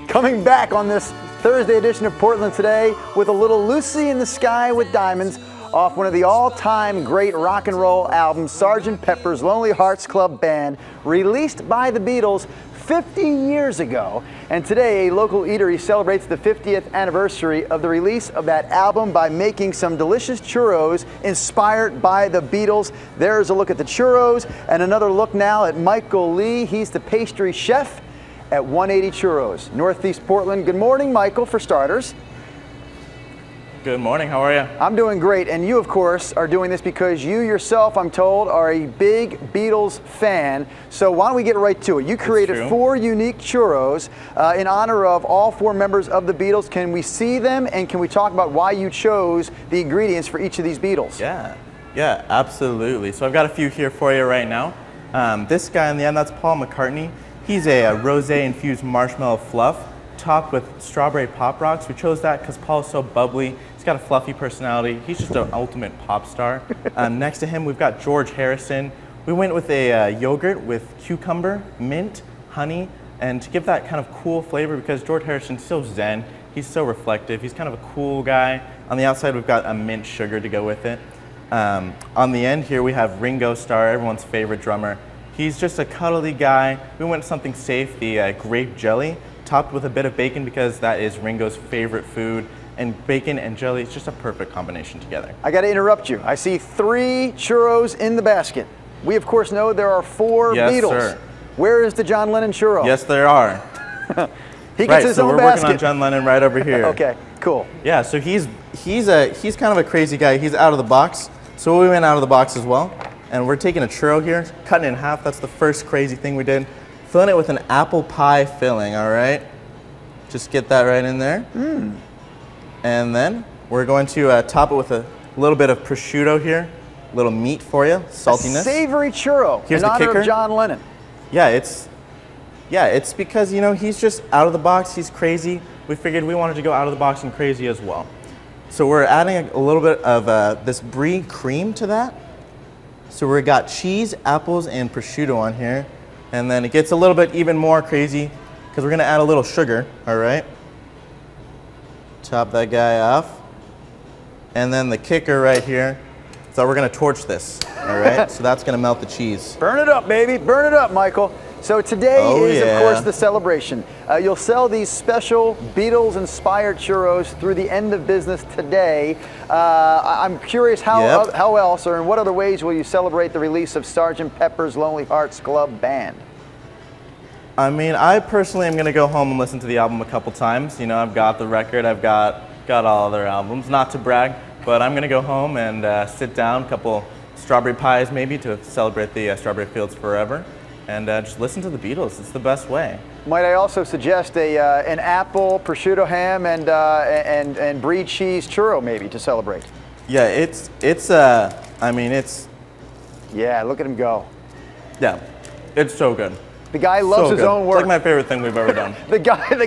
Coming back on this Thursday edition of Portland Today with a little Lucy in the Sky with Diamonds off one of the all-time great rock and roll albums, Sgt. Pepper's Lonely Hearts Club Band, released by the Beatles 50 years ago. And today, a local eatery celebrates the 50th anniversary of the release of that album by making some delicious churros inspired by the Beatles. There's a look at the churros and another look now at Michael Lee. He's the pastry chef at 180 Churros, Northeast Portland. Good morning, Michael, for starters. Good morning, how are you? I'm doing great, and you, of course, are doing this because you yourself, I'm told, are a big Beatles fan. So why don't we get right to it? You created 4 unique churros in honor of all 4 members of the Beatles. Can we see them, and can we talk about why you chose the ingredients for each of these Beatles? Yeah, absolutely. So I've got a few here for you right now. This guy in the end, that's Paul McCartney. He's a rosé-infused marshmallow fluff topped with strawberry pop rocks. We chose that because Paul is so bubbly. He's got a fluffy personality. He's just an ultimate pop star. Next to him, we've got George Harrison. We went with a yogurt with cucumber, mint, honey, and to give that kind of cool flavor because George Harrison's so zen. He's so reflective. He's kind of a cool guy. On the outside, we've got a mint sugar to go with it. On the end here, we have Ringo Starr, everyone's favorite drummer. He's just a cuddly guy. We went with something safe, the grape jelly, topped with a bit of bacon because that is Ringo's favorite food. And bacon and jelly is just a perfect combination together. I got to interrupt you. I see 3 churros in the basket. We, of course, know there are 4 Beatles. Sir. Where is the John Lennon churro? Yes, there are. He gets his own we're basket. working on John Lennon right over here. Okay, cool. Yeah, so he's kind of a crazy guy. He's out of the box. So we went out of the box as well. And we're taking a churro here, cutting it in half. That's the first crazy thing we did. Filling it with an apple pie filling, all right? Just get that right in there. And then we're going to top it with a little bit of prosciutto here. A little meat for you, saltiness. A savory churro Here's in the honor kicker. of John Lennon. Yeah, it's because, you know, he's just out of the box. He's crazy. We figured we wanted to go out of the box and crazy as well. So we're adding a little bit of this brie cream to that. So we got cheese, apples, and prosciutto on here. And then it gets a little bit even more crazy because we're going to add a little sugar, all right? Top that guy off. And then the kicker right here, so we're going to torch this, all right? So that's going to melt the cheese. Burn it up, baby. Burn it up, Michael. So today is, of course, the celebration. You'll sell these special Beatles-inspired churros through the end of business today. I'm curious how else or in what other ways will you celebrate the release of Sgt. Pepper's Lonely Hearts Club Band? I mean, I personally am going to go home and listen to the album a couple times. You know, I've got the record, I've got all their albums. Not to brag, but I'm going to go home and sit down, a couple strawberry pies maybe to celebrate the Strawberry Fields Forever. And just listen to the Beatles. It's the best way. Might I also suggest an apple, prosciutto ham, and brie cheese churro maybe to celebrate? Yeah, I mean, it's... Yeah, look at him go. Yeah, it's so good. The guy loves his own work. It's like my favorite thing we've ever done. The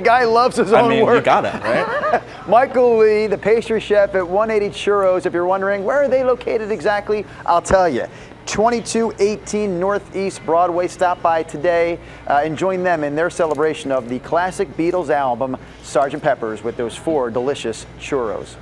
guy loves his own work. I mean, you got it, right? Michael Lee, the pastry chef at 180 Churros. If you're wondering, where are they located exactly? I'll tell you. 2218 Northeast Broadway. Stop by today and join them in their celebration of the classic Beatles album, Sgt. Pepper's, with those 4 delicious churros.